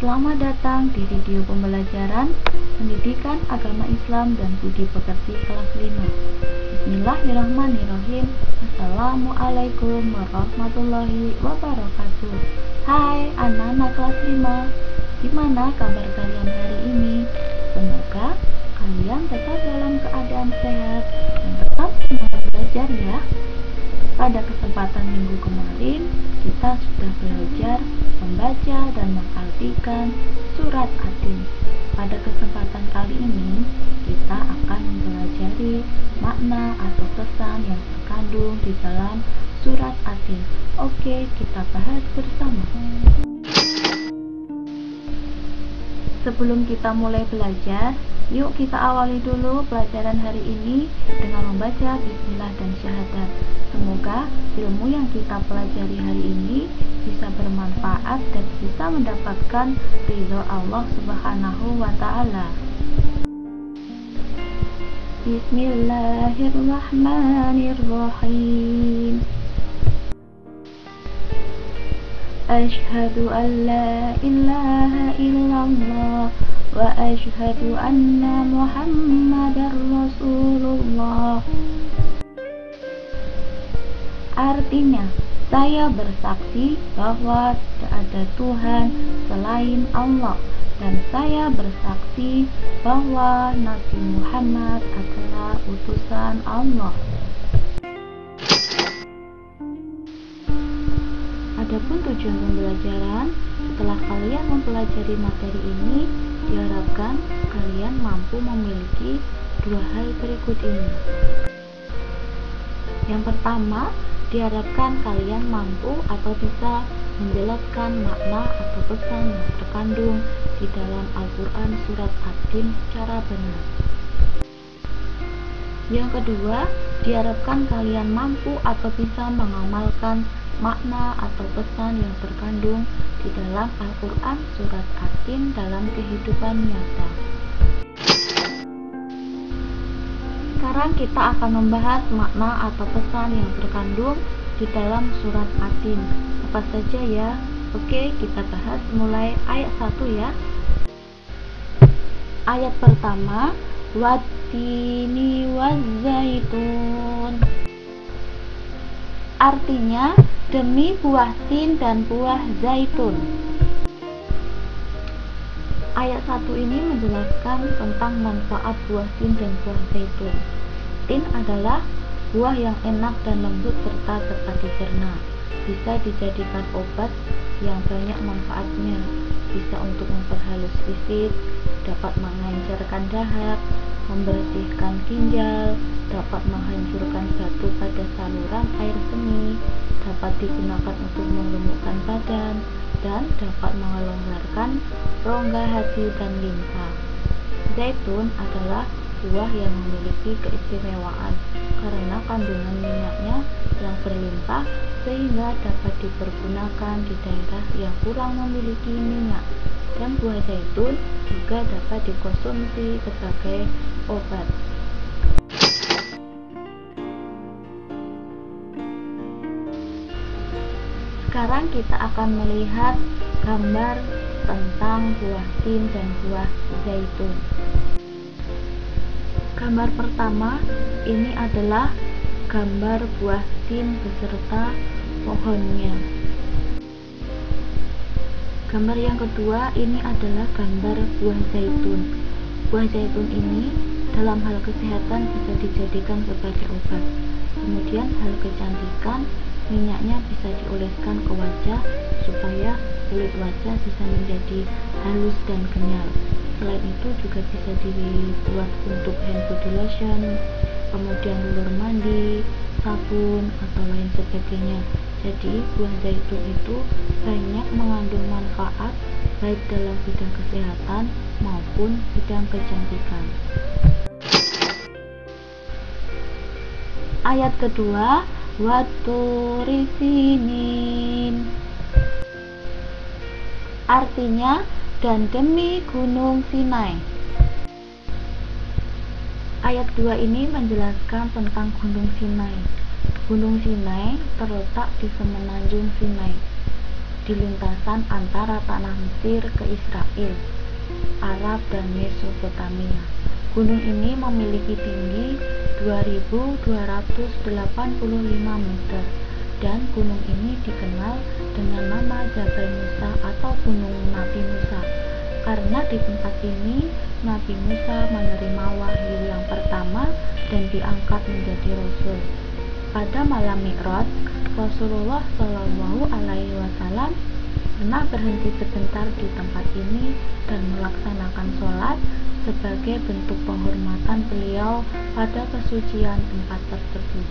Selamat datang di video pembelajaran Pendidikan Agama Islam dan Budi Pekerti kelas 5. Bismillahirrahmanirrahim. Assalamualaikum warahmatullahi wabarakatuh. Hai anak-anak kelas 5, gimana kabar kalian hari ini? Semoga kalian tetap dalam keadaan sehat dan tetap semangat belajar ya. Pada kesempatan minggu kemarin, kita sudah belajar membaca dan mengartikan surat Atin. Pada kesempatan kali ini, kita akan mempelajari makna atau pesan yang terkandung di dalam surat Atin. Oke, kita bahas bersama. Sebelum kita mulai belajar, yuk kita awali dulu pelajaran hari ini dengan membaca bismillah dan syahadat. Semoga ilmu yang kita pelajari hari ini bisa bermanfaat dan bisa mendapatkan ridho Allah Subhanahu wa Ta'ala. Bismillahirrahmanirrahim. Ashhadu an la ilaha illallah wa ashhadu anna Muhammadar Rasulullah. Artinya, saya bersaksi bahwa tidak ada Tuhan selain Allah, dan saya bersaksi bahwa Nabi Muhammad adalah utusan Allah. Adapun tujuan pembelajaran, setelah kalian mempelajari materi ini, diharapkan kalian mampu memiliki dua hal berikut ini. Yang pertama, diharapkan kalian mampu atau bisa menjelaskan makna atau pesan yang terkandung di dalam Al-Quran surat Atin secara benar. Yang kedua, diharapkan kalian mampu atau bisa mengamalkan makna atau pesan yang terkandung di dalam Al-Quran surat Atin dalam kehidupan nyata. Sekarang kita akan membahas makna atau pesan yang terkandung di dalam surat Atin. Apa saja ya? Oke, kita bahas mulai ayat 1 ya. Ayat pertama, wattini wazzaitun. Artinya, demi buah tin dan buah zaitun. Ayat 1 ini menjelaskan tentang manfaat buah tin dan buah zaitun. Tin adalah buah yang enak dan lembut serta cepat dicerna. Bisa dijadikan obat yang banyak manfaatnya. Bisa untuk memperhalus fisik, dapat mengencerkan dahak, membersihkan ginjal, dapat menghancurkan batu pada saluran air seni, dapat digunakan untuk mengemukkan badan, dan dapat melonggarkan rongga hati dan limpa. Zaitun adalah buah yang memiliki keistimewaan karena kandungan minyaknya yang berlimpah sehingga dapat dipergunakan di daerah yang kurang memiliki minyak, dan buah zaitun juga dapat dikonsumsi sebagai obat. Sekarang kita akan melihat gambar tentang buah tin dan buah zaitun. Gambar pertama ini adalah gambar buah tin beserta pohonnya. Gambar yang kedua ini adalah gambar buah zaitun. Buah zaitun ini dalam hal kesehatan bisa dijadikan sebagai obat. Kemudian hal kecantikan, minyaknya bisa dioleskan ke wajah supaya kulit wajah bisa menjadi halus dan kenyal. Selain itu juga bisa dibuat untuk hand body lotion, kemudian lulur mandi, sabun, atau lain sebagainya. Jadi buah zaitun itu banyak mengandung manfaat baik dalam bidang kesehatan maupun bidang kecantikan. Ayat kedua, watturi sinin. Artinya, dan demi gunung Sinai. Ayat 2 ini menjelaskan tentang gunung Sinai. Gunung Sinai terletak di semenanjung Sinai. Di di lintasan antara tanah Mesir ke Israel, Arab dan Mesopotamia. Gunung ini memiliki tinggi 2.285 meter dan gunung ini dikenal dengan nama Jabal Musa atau Gunung Nabi Musa karena di tempat ini Nabi Musa menerima wahyu yang pertama dan diangkat menjadi rasul. Pada malam Mi'raj, Rasulullah Shallallahu Alaihi Wasallam pernah berhenti sebentar di tempat ini dan melaksanakan sholat sebagai bentuk penghormatan beliau pada kesucian tempat tersebut.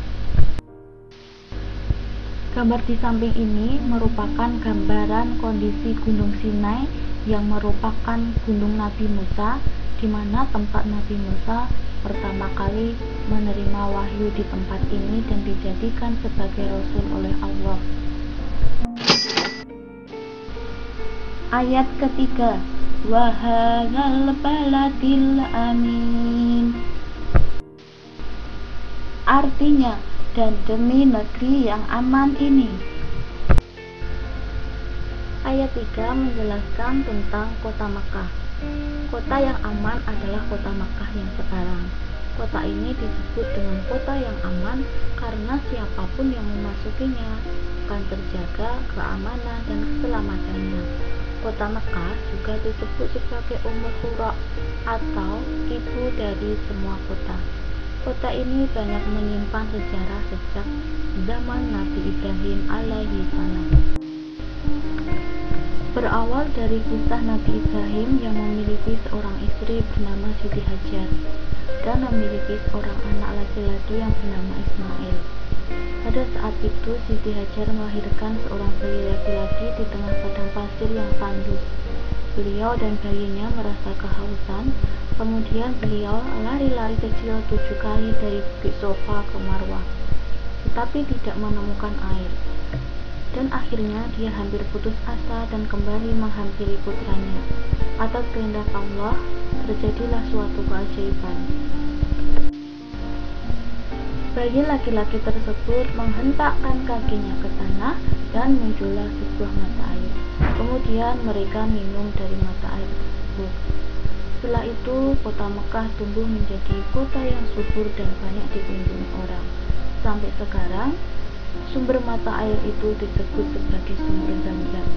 Gambar di samping ini merupakan gambaran kondisi Gunung Sinai yang merupakan gunung Nabi Musa, di mana tempat Nabi Musa pertama kali menerima wahyu di tempat ini dan dijadikan sebagai rasul oleh Allah. Ayat ketiga, wa hadzal baladil amin. Artinya, dan demi negeri yang aman ini. Ayat 3 menjelaskan tentang kota Makkah. Kota yang aman adalah kota Makkah yang sekarang. Kota ini disebut dengan kota yang aman karena siapapun yang memasukinya akan terjaga keamanan dan keselamatannya. Kota Makkah juga disebut sebagai Ummul Qura atau ibu dari semua kota. Kota ini banyak menyimpan sejarah sejak zaman Nabi Ibrahim alaihi salam. Berawal dari kisah Nabi Ibrahim yang memiliki seorang istri bernama Siti Hajar dan memiliki seorang anak laki-laki yang bernama Ismail. Pada saat itu Siti Hajar melahirkan seorang bayi laki-laki di tengah padang pasir yang tandus. Beliau dan bayinya merasa kehausan, kemudian beliau lari-lari kecil 7 kali dari bukit Sofa ke Marwah, tetapi tidak menemukan air. Dan akhirnya dia hampir putus asa dan kembali menghampiri putranya. Atas kehendak Allah, terjadilah suatu keajaiban. Bayi laki-laki tersebut menghentakkan kakinya ke tanah dan muncullah sebuah mata air. Kemudian mereka minum dari mata air tersebut. Setelah itu, kota Mekah tumbuh menjadi kota yang subur dan banyak dikunjungi orang. Sampai sekarang, sumber mata air itu disebut sebagai sumber Zam-Zam.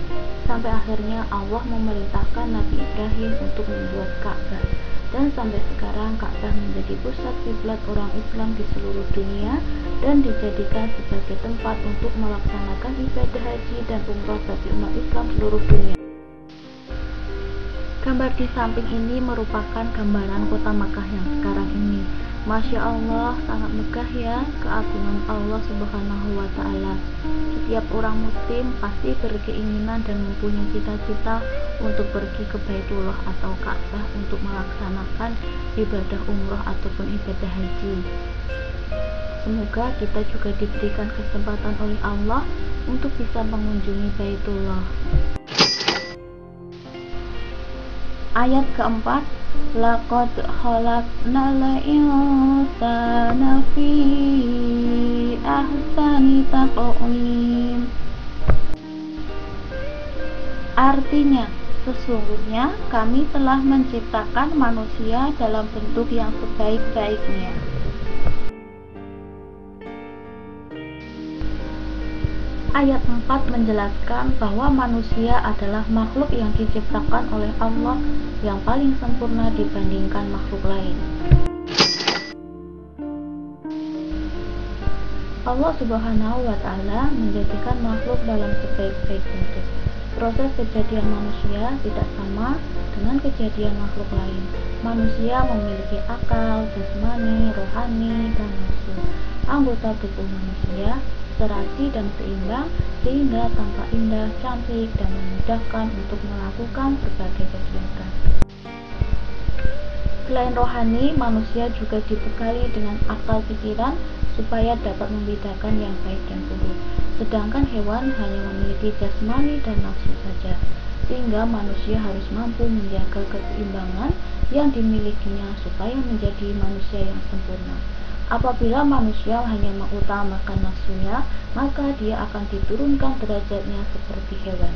Sampai akhirnya Allah memerintahkan Nabi Ibrahim untuk membuat Ka'bah. Dan sampai sekarang Ka'bah menjadi pusat kiblat orang Islam di seluruh dunia dan dijadikan sebagai tempat untuk melaksanakan ibadah haji dan umrah bagi umat Islam seluruh dunia. Gambar di samping ini merupakan gambaran kota Makkah yang sekarang ini. Masya Allah, sangat megah ya keagungan Allah Subhanahu wa Ta'ala. Setiap orang muslim pasti berkeinginan dan mempunyai cita-cita untuk pergi ke Baitullah atau Ka'bah untuk melaksanakan ibadah umroh ataupun ibadah haji. Semoga kita juga diberikan kesempatan oleh Allah untuk bisa mengunjungi Baitullah. Ayat keempat, laqad khalaqnal insana fi ahsani taqwim. Artinya, sesungguhnya kami telah menciptakan manusia dalam bentuk yang sebaik-baiknya. Ayat 4 menjelaskan bahwa manusia adalah makhluk yang diciptakan oleh Allah yang paling sempurna dibandingkan makhluk lain. Allah Subhanahu wa Ta'ala menjadikan makhluk dalam sebaik-baik bentuk. Proses kejadian manusia tidak sama dengan kejadian makhluk lain. Manusia memiliki akal, jasmani, rohani, dan nafsu. Anggota tubuh manusia serasi dan seimbang sehingga tampak indah, cantik, dan memudahkan untuk melakukan berbagai kegiatan. Selain rohani, manusia juga dibekali dengan akal pikiran supaya dapat membedakan yang baik dan buruk. Sedangkan hewan hanya memiliki jasmani dan nafsu saja, sehingga manusia harus mampu menjaga keseimbangan yang dimilikinya supaya menjadi manusia yang sempurna. Apabila manusia hanya mengutamakan nafsunya, maka dia akan diturunkan derajatnya seperti hewan.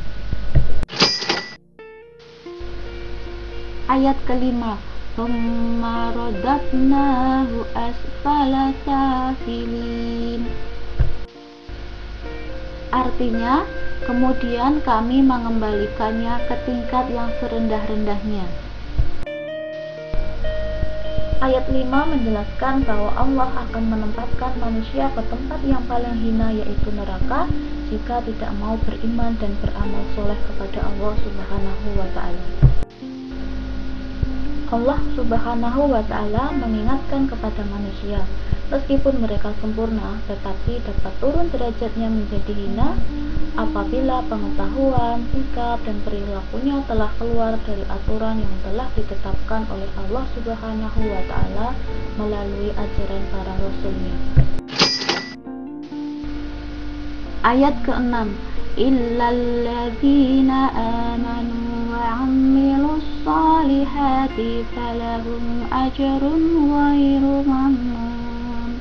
Ayat kelima, "Tsumma radadnahu asfala safilin." Artinya, kemudian kami mengembalikannya ke tingkat yang serendah-rendahnya. Ayat 5 menjelaskan bahwa Allah akan menempatkan manusia ke tempat yang paling hina, yaitu neraka, jika tidak mau beriman dan beramal soleh kepada Allah Subhanahu wa Ta'ala. Allah Subhanahu wa Ta'ala mengingatkan kepada manusia, meskipun mereka sempurna, tetapi dapat turun derajatnya menjadi hina apabila pengetahuan, sikap, dan perilakunya telah keluar dari aturan yang telah ditetapkan oleh Allah Subhanahu wa Ta'ala melalui ajaran para rasulnya. Ayat ke-6, "Illalladzina amanu wa 'amilus solihati falahum ajrun ghairu mamnun."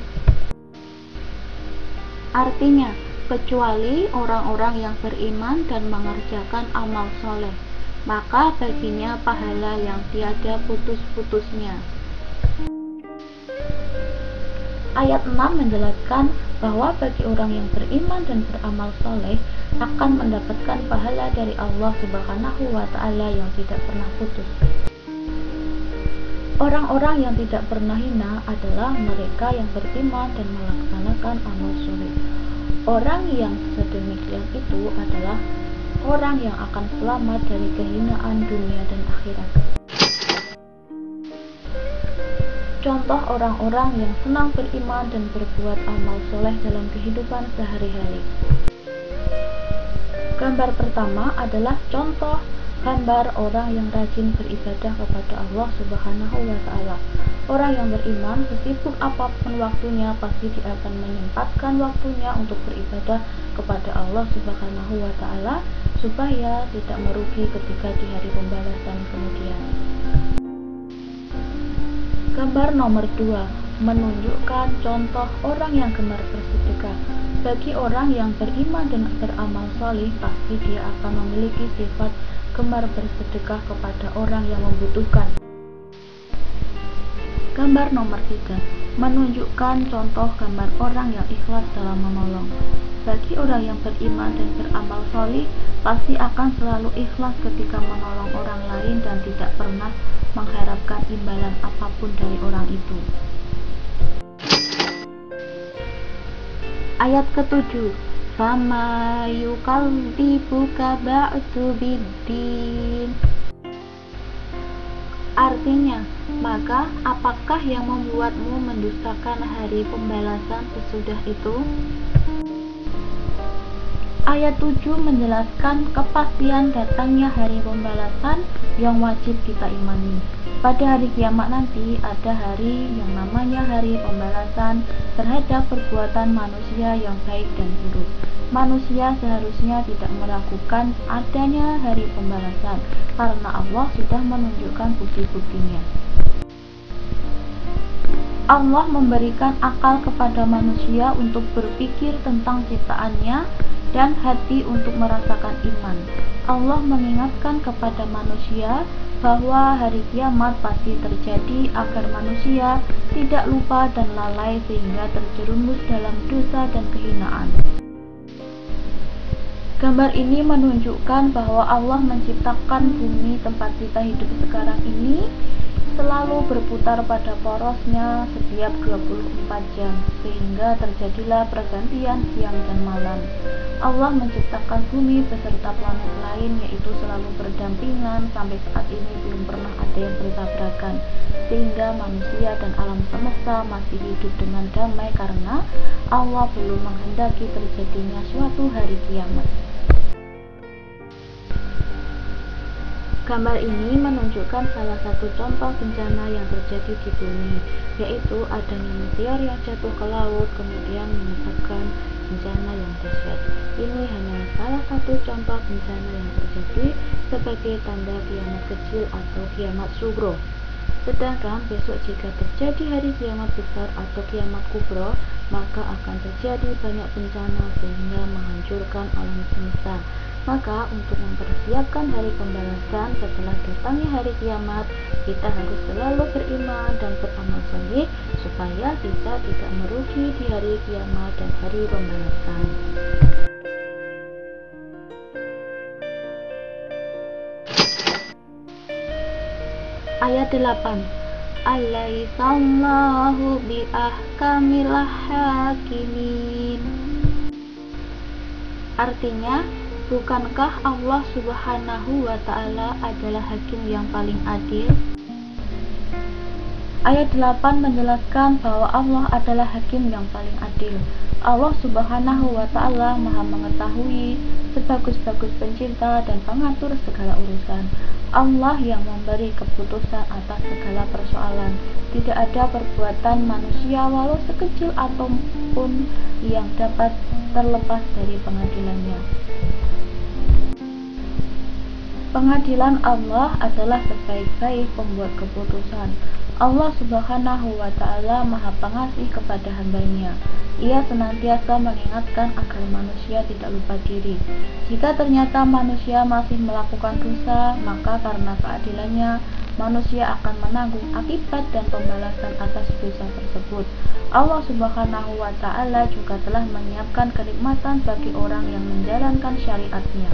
Artinya, kecuali orang-orang yang beriman dan mengerjakan amal soleh, maka baginya pahala yang tiada putus-putusnya. Ayat 6 menjelaskan bahwa bagi orang yang beriman dan beramal soleh akan mendapatkan pahala dari Allah Subhanahu wa Ta'ala yang tidak pernah putus. Orang-orang yang tidak pernah hina adalah mereka yang beriman dan melaksanakan amal soleh. Orang yang sedemikian itu adalah orang yang akan selamat dari kehinaan dunia dan akhirat. Contoh orang-orang yang senang beriman dan berbuat amal soleh dalam kehidupan sehari-hari. Gambar pertama adalah contoh gambar orang yang rajin beribadah kepada Allah Subhanahu wa Ta'ala. Orang yang beriman, sesibuk apapun waktunya, pasti dia akan menyempatkan waktunya untuk beribadah kepada Allah Subhanahu wa Ta'ala supaya tidak merugi ketika di hari pembalasan kemudian. Gambar nomor 2 menunjukkan contoh orang yang gemar bersedekah. Bagi orang yang beriman dan beramal soleh, pasti dia akan memiliki sifat gemar bersedekah kepada orang yang membutuhkan. Gambar nomor 3 menunjukkan contoh gambar orang yang ikhlas dalam menolong. Bagi orang yang beriman dan beramal soleh, pasti akan selalu ikhlas ketika menolong orang lain dan tidak pernah mengharapkan imbalan apapun dari orang itu. Ayat ke-7, "Fama yukadzibuka ba'du biddin." Artinya, maka apakah yang membuatmu mendustakan hari pembalasan sesudah itu? Ayat 7 menjelaskan kepastian datangnya hari pembalasan yang wajib kita imani. Pada hari kiamat nanti ada hari yang namanya hari pembalasan terhadap perbuatan manusia yang baik dan buruk. Manusia seharusnya tidak meragukan adanya hari pembalasan karena Allah sudah menunjukkan bukti-buktinya. Allah memberikan akal kepada manusia untuk berpikir tentang ciptaannya dan hati untuk merasakan iman. Allah mengingatkan kepada manusia bahwa hari kiamat pasti terjadi agar manusia tidak lupa dan lalai sehingga terjerumus dalam dosa dan kehinaan. Gambar ini menunjukkan bahwa Allah menciptakan bumi tempat kita hidup sekarang ini selalu berputar pada porosnya setiap 24 jam, sehingga terjadilah pergantian siang dan malam. Allah menciptakan bumi beserta planet lain, yaitu selalu berdampingan sampai saat ini belum pernah ada yang bertabrakan, sehingga manusia dan alam semesta masih hidup dengan damai karena Allah belum menghendaki terjadinya suatu hari kiamat. Gambar ini menunjukkan salah satu contoh bencana yang terjadi di bumi, yaitu adanya meteor yang jatuh ke laut kemudian menyebabkan bencana yang dahsyat. Ini hanya salah satu contoh bencana yang terjadi sebagai tanda kiamat kecil atau kiamat sugro. Sedangkan besok jika terjadi hari kiamat besar atau kiamat kubro, maka akan terjadi banyak bencana sehingga menghancurkan alam semesta. Maka untuk mempersiapkan hari pembalasan setelah datangnya hari kiamat, kita harus selalu beriman dan beramal soleh supaya kita tidak merugi di hari kiamat dan hari pembalasan. Ayat 8. Alaihissallahu biahkamil hakimin. Artinya, bukankah Allah Subhanahu wa ta'ala adalah hakim yang paling adil? Ayat 8 menjelaskan bahwa Allah adalah hakim yang paling adil. Allah Subhanahu wa ta'ala Maha mengetahui, sebagus-bagus pencipta dan pengatur segala urusan. Allah yang memberi keputusan atas segala persoalan. Tidak ada perbuatan manusia walau sekecil apapun yang dapat terlepas dari pengadilannya. Pengadilan Allah adalah sebaik-baik pembuat keputusan. Allah Subhanahu wa ta'ala Maha pengasih kepada hambanya. Ia senantiasa mengingatkan agar manusia tidak lupa diri. Jika ternyata manusia masih melakukan dosa, maka karena keadilannya, manusia akan menanggung akibat dan pembalasan atas dosa tersebut. Allah Subhanahu wa ta'ala juga telah menyiapkan kenikmatan bagi orang yang menjalankan syariatnya.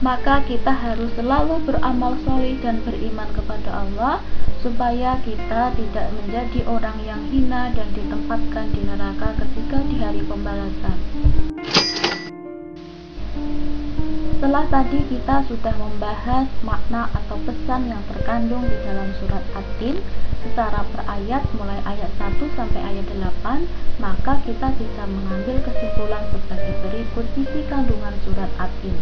Maka kita harus selalu beramal soleh dan beriman kepada Allah, supaya kita tidak menjadi orang yang hina dan ditempatkan di neraka ketika di hari pembalasan. Setelah tadi kita sudah membahas makna atau pesan yang terkandung di dalam surat At-Tin secara per ayat mulai ayat 1 sampai ayat 8, maka kita bisa mengambil kesimpulan sebagai berikut isi kandungan surat At-Tin.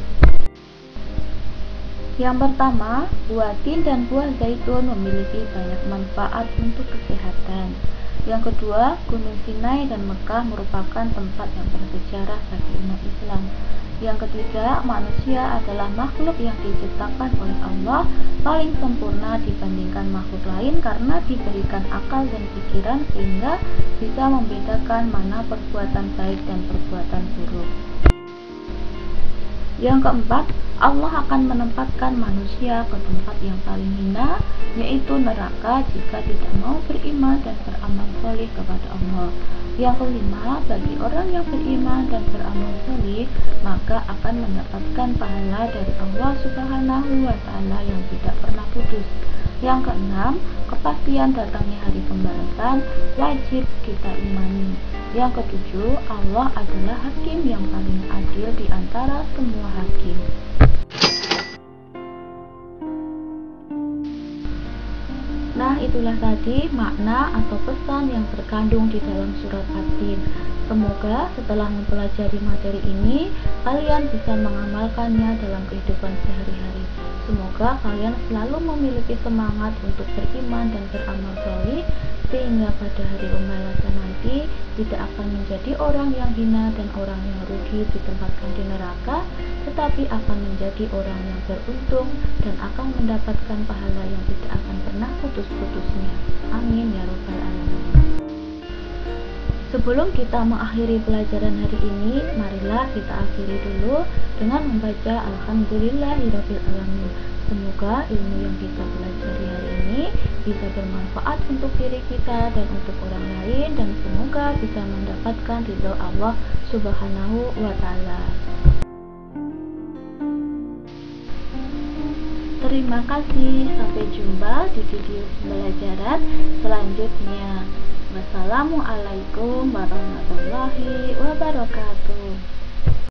Yang pertama, buah tin dan buah zaitun memiliki banyak manfaat untuk kesehatan. Yang kedua, Gunung Sinai dan Mekah merupakan tempat yang bersejarah bagi umat Islam. Yang ketiga, manusia adalah makhluk yang diciptakan oleh Allah paling sempurna dibandingkan makhluk lain karena diberikan akal dan pikiran sehingga bisa membedakan mana perbuatan baik dan perbuatan buruk. Yang keempat, Allah akan menempatkan manusia ke tempat yang paling hina, yaitu neraka jika tidak mau beriman dan beramal soleh kepada Allah. Yang kelima, bagi orang yang beriman dan beramal soleh, maka akan mendapatkan pahala dari Allah Subhanahu wa ta'ala yang tidak pernah putus. Yang keenam, kepastian datangnya hari pembalasan wajib kita imani. Yang ketujuh, Allah adalah hakim yang paling adil di antara semua hakim. Nah, itulah tadi makna atau pesan yang terkandung di dalam surat At-Tin. Semoga setelah mempelajari materi ini, kalian bisa mengamalkannya dalam kehidupan sehari-hari. Semoga kalian selalu memiliki semangat untuk beriman dan beramal soleh, sehingga pada hari pembalasan nanti tidak akan menjadi orang yang hina dan orang yang rugi ditempatkan di neraka, tetapi akan menjadi orang yang beruntung dan akan mendapatkan pahala yang tidak akan pernah putus-putusnya. Amin ya rabbal alamin. Sebelum kita mengakhiri pelajaran hari ini, marilah kita akhiri dulu dengan membaca Alhamdulillahirabbil alamin. Semoga ilmu yang kita pelajari hari ini bisa bermanfaat untuk diri kita dan untuk orang lain, dan semoga bisa mendapatkan ridho Allah Subhanahu wa ta'ala. Terima kasih, sampai jumpa di video pembelajaran selanjutnya. Wassalamualaikum warahmatullahi wabarakatuh.